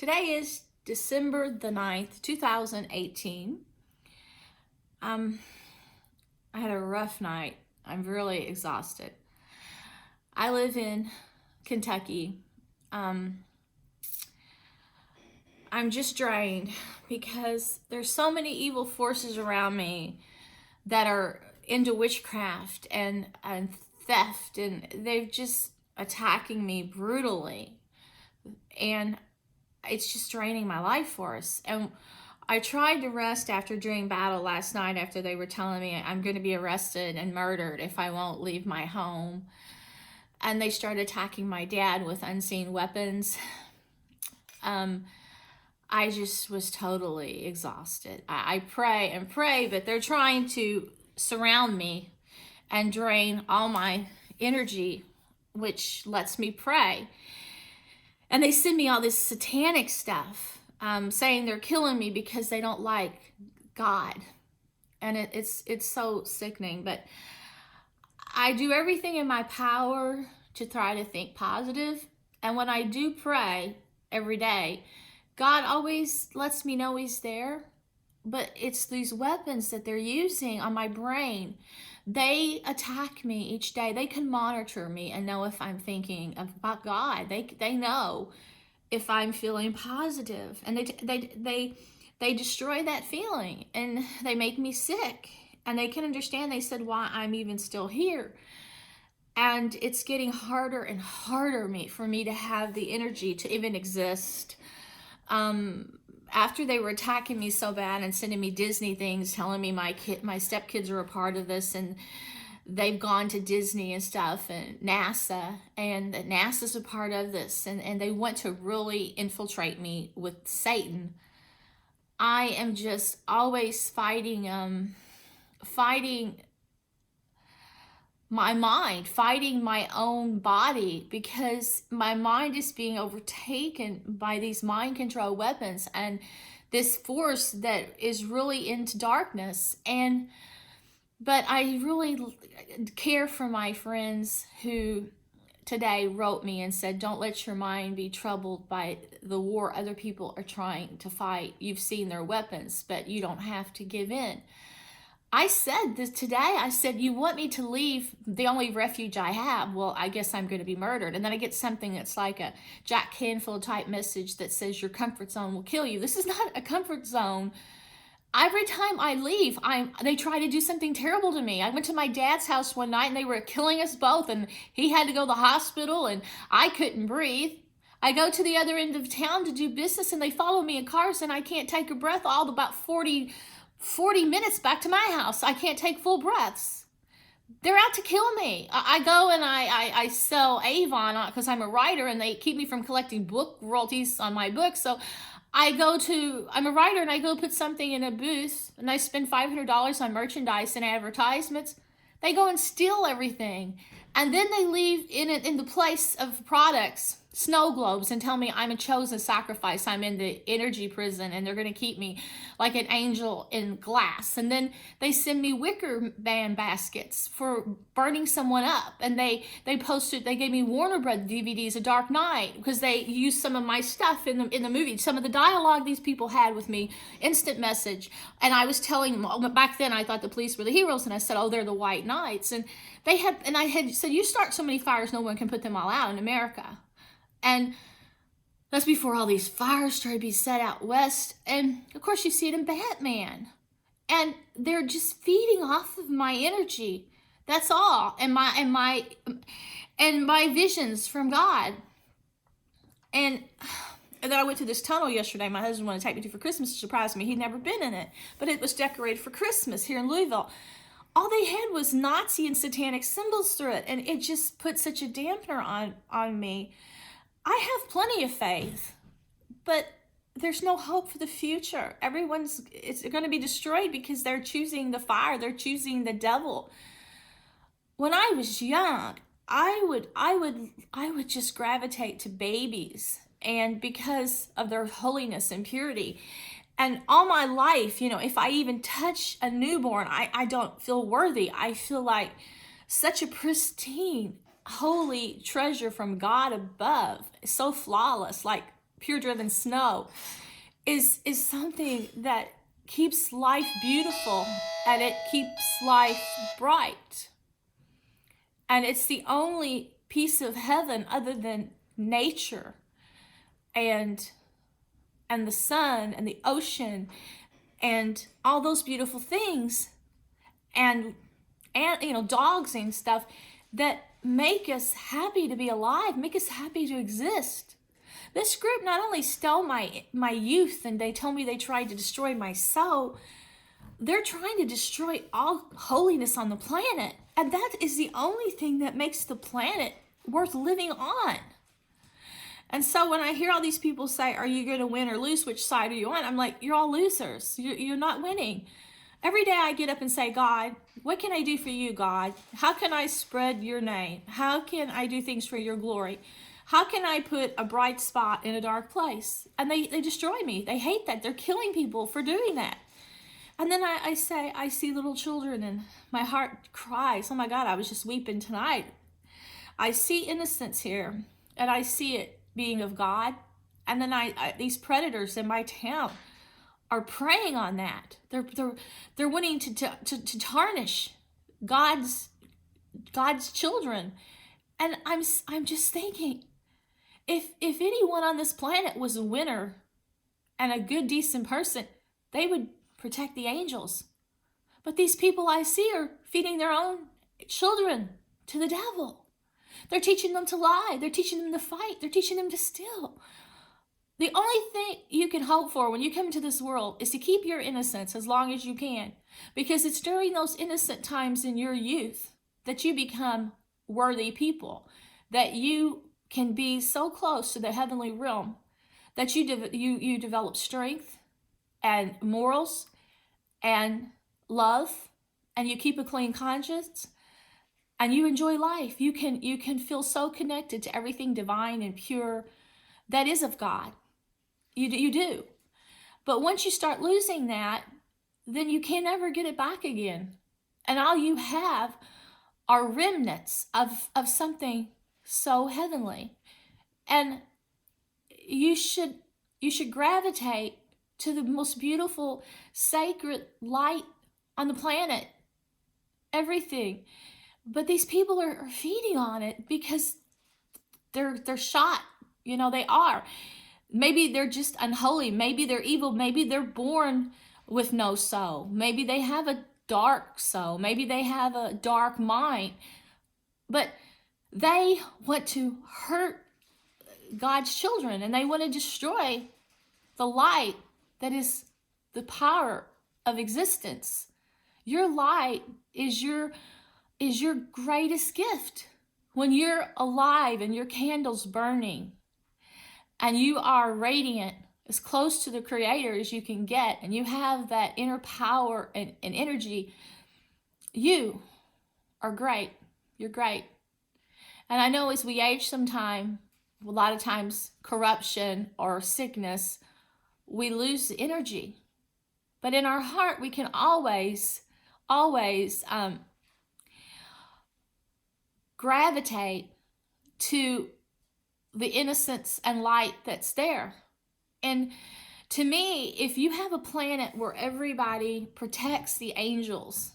Today is December the 9th, 2018. I had a rough night. I'm really exhausted. I live in Kentucky. I'm just drained because there's so many evil forces around me that are into witchcraft and theft, and they're just attacking me brutally. And it's just draining my life force. And I tried to rest after Dream Battle last night after they were telling me I'm going to be arrested and murdered if I won't leave my home. And they started attacking my dad with unseen weapons. I just was totally exhausted. I pray and pray, but they're trying to surround me and drain all my energy, which lets me pray. And they send me all this satanic stuff, saying they're killing me because they don't like God. And it's so sickening. But I do everything in my power to try to think positive. And when I do pray every day, God always lets me know He's there. But it's these weapons that they're using on my brain. They attack me each day. They can monitor me and know if I'm thinking about God. They know if I'm feeling positive, and they destroy that feeling, and they make me sick. And they can understand. They said why I'm even still here, and it's getting harder and harder for me to have the energy to even exist. After they were attacking me so bad and sending me Disney things, telling me my stepkids are a part of this, and they've gone to Disney and stuff, and NASA, and NASA's a part of this, and they want to really infiltrate me with Satan. I am just always fighting my mind, fighting my own body, because my mind is being overtaken by these mind control weapons and this force that is really into darkness. But I really care for my friends who today wrote me and said, don't let your mind be troubled by the war other people are trying to fight. You've seen their weapons, but you don't have to give in. I said this today. I said, you want me to leave the only refuge I have? Well, I guess I'm going to be murdered. And then I get something that's like a Jack Canfield type message that says your comfort zone will kill you. This is not a comfort zone. Every time I leave, they try to do something terrible to me. I went to my dad's house one night and they were killing us both, and he had to go to the hospital and I couldn't breathe. I go to the other end of town to do business and they follow me in cars and I can't take a breath all about 40 minutes back to my house. I can't take full breaths. They're out to kill me. I go and I sell Avon because I'm a writer and they keep me from collecting book royalties on my books. So I'm a writer and I go put something in a booth and I spend $500 on merchandise and advertisements. They go and steal everything. And then they leave in the place of products snow globes and tell me I'm a chosen sacrifice. I'm in the energy prison and they're going to keep me like an angel in glass. And then they send me wicker band baskets for burning someone up. And they gave me Warner Bros. DVDs of Dark Knight because they used some of my stuff in the movie. Some of the dialogue these people had with me, instant message. And I was telling them, back then I thought the police were the heroes, and I said, oh, they're the white knights. And I had said, you start so many fires, no one can put them all out in America. And that's before all these fires started to be set out west. And of course you see it in Batman. And they're just feeding off of my energy. That's all. And my visions from God. And then I went to this tunnel yesterday my husband wanted to take me to for Christmas to surprise me. He'd never been in it. But it was decorated for Christmas here in Louisville. All they had was Nazi and satanic symbols through it. And it just put such a dampener on me. I have plenty of faith, but there's no hope for the future. It's going to be destroyed because they're choosing the fire. They're choosing the devil. When I was young, I would just gravitate to babies, and because of their holiness and purity. And all my life, if I even touch a newborn, I don't feel worthy. I feel like such a pristine, holy treasure from God above, so flawless, like pure driven snow is something that keeps life beautiful, and it keeps life bright. And it's the only piece of heaven other than nature and the sun and the ocean and all those beautiful things, and dogs and stuff that make us happy to be alive, make us happy to exist. This group not only stole my youth, and they told me they tried to destroy my soul, they're trying to destroy all holiness on the planet. And that is the only thing that makes the planet worth living on. And so when I hear all these people say, are you going to win or lose? Which side are you on? I'm like, you're all losers. You're not winning. Every day I get up and say, God, what can I do for you, God? How can I spread your name? How can I do things for your glory? How can I put a bright spot in a dark place? And they destroy me. They hate that. They're killing people for doing that. And then I say, I see little children and my heart cries. Oh my God, I was just weeping tonight. I see innocence here, and I see it being of God. And then these predators in my town are preying on that. They're wanting to tarnish God's children. And I'm just thinking, if anyone on this planet was a winner and a good, decent person, they would protect the angels. But these people I see are feeding their own children to the devil. They're teaching them to lie. They're teaching them to fight. They're teaching them to steal. The only thing you can hope for when you come into this world is to keep your innocence as long as you can. Because it's during those innocent times in your youth that you become worthy people, that you can be so close to the heavenly realm that you develop strength and morals and love, and you keep a clean conscience, and you enjoy life. You can feel so connected to everything divine and pure that is of God. You do. But once you start losing that, then you can never get it back again. And all you have are remnants of something so heavenly. And you should gravitate to the most beautiful, sacred light on the planet. Everything. But these people are feeding on it because they're shot. They are. Maybe they're just unholy. Maybe they're evil. Maybe they're born with no soul. Maybe they have a dark soul. Maybe they have a dark mind. But they want to hurt God's children, and they want to destroy the light that is the power of existence. Your light is your greatest gift. When you're alive and your candle's burning and you are radiant, as close to the Creator as you can get, and you have that inner power and energy, you are great. You're great. And I know as we age sometime, a lot of times corruption or sickness, we lose energy. But in our heart, we can always gravitate to the innocence and light that's there. And to me, if you have a planet where everybody protects the angels,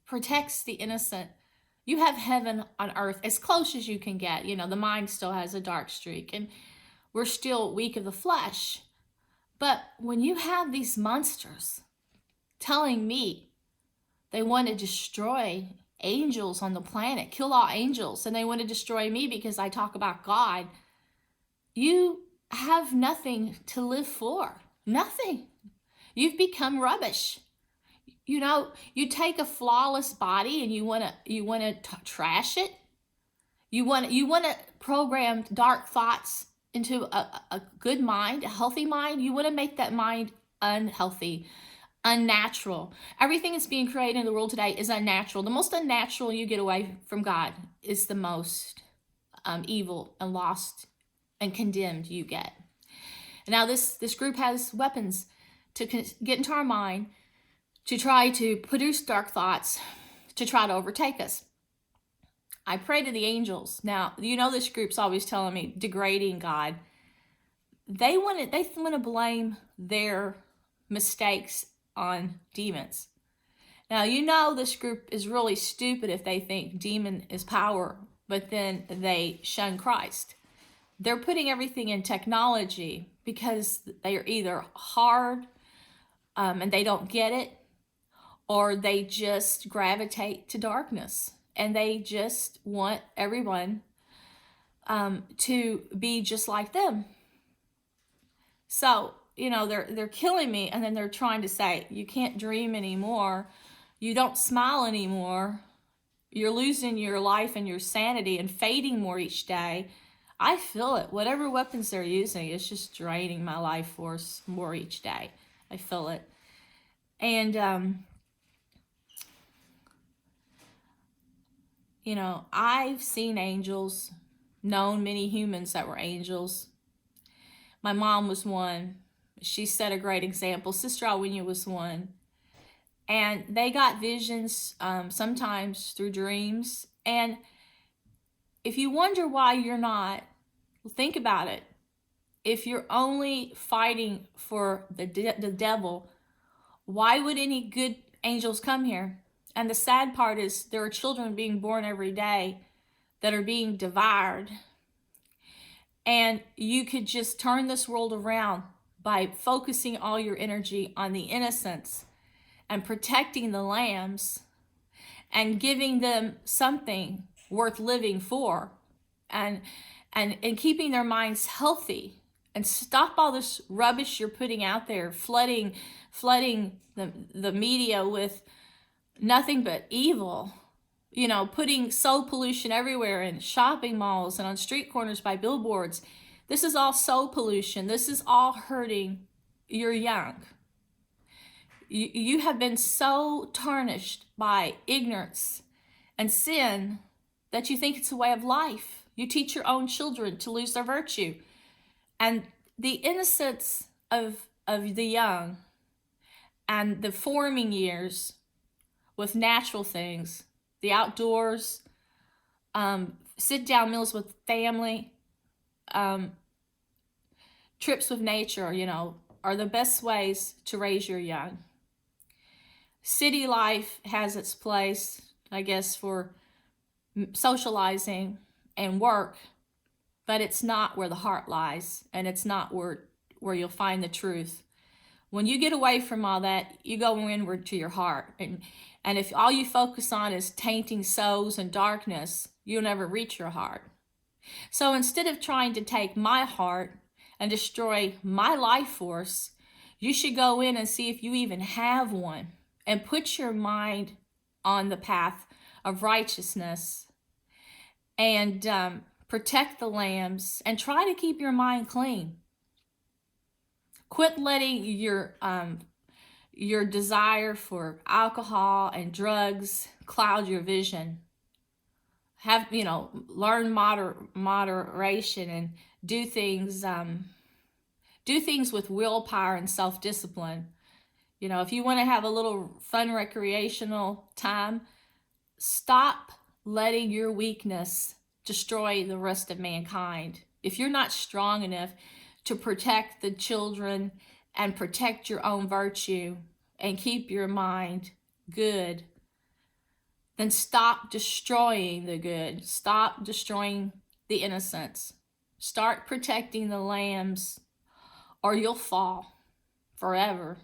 protects the innocent, you have heaven on earth as close as you can get. The mind still has a dark streak, and we're still weak of the flesh. But when you have these monsters telling me they want to destroy angels on the planet, kill all angels, and they want to destroy me because I talk about God, you have nothing to live for. Nothing. You've become rubbish. You take a flawless body and you want to trash it. You want to program dark thoughts into a good mind, a healthy mind. You want to make that mind unhealthy, unnatural. Everything that's being created in the world today is unnatural. The most unnatural you get away from God is the most evil and lost and condemned you get. And now this group has weapons to get into our mind, to try to produce dark thoughts, to try to overtake us. I pray to the angels. Now, this group's always telling me degrading God. they want to blame their mistakes on demons. Now, you know this group is really stupid if they think demon is power, but then they shun Christ. They're putting everything in technology because they are either hard and they don't get it, or they just gravitate to darkness and they just want everyone to be just like them. So, you know, they're killing me, and then they're trying to say, you can't dream anymore, you don't smile anymore, you're losing your life and your sanity and fading more each day. I feel it. Whatever weapons they're using, it's just draining my life force more each day. I feel it. And you know, I've seen angels, known many humans that were angels. My mom was one. She set a great example. Sister Alwina was one. And they got visions sometimes through dreams. And if you wonder why you're not, think about it. If you're only fighting for the devil, why would any good angels come here? And the sad part is there are children being born every day that are being devoured. And you could just turn this world around by focusing all your energy on the innocents and protecting the lambs and giving them something worth living for, and keeping their minds healthy, and stop all this rubbish you're putting out there, flooding the media with nothing but evil. You know, putting soul pollution everywhere in shopping malls and on street corners by billboards. This is all soul pollution. This is all hurting your young. You have been so tarnished by ignorance and sin that you think it's a way of life. You teach your own children to lose their virtue. And the innocence of the young and the forming years with natural things, the outdoors, sit-down meals with family, trips with nature, you know, are the best ways to raise your young. City life has its place, I guess, for socializing and work, but it's not where the heart lies, and it's not where you'll find the truth. When you get away from all that, you go inward to your heart. And if all you focus on is tainting souls and darkness, you'll never reach your heart. So instead of trying to take my heart and destroy my life force, you should go in and see if you even have one, and put your mind on the path of righteousness, and protect the lambs, and try to keep your mind clean. Quit letting your desire for alcohol and drugs cloud your vision. Learn moderation, and do things with willpower and self-discipline. You know, if you want to have a little fun recreational time, stop letting your weakness destroy the rest of mankind. If you're not strong enough to protect the children and protect your own virtue and keep your mind good, then stop destroying the good. Stop destroying the innocents. Start protecting the lambs, or you'll fall forever.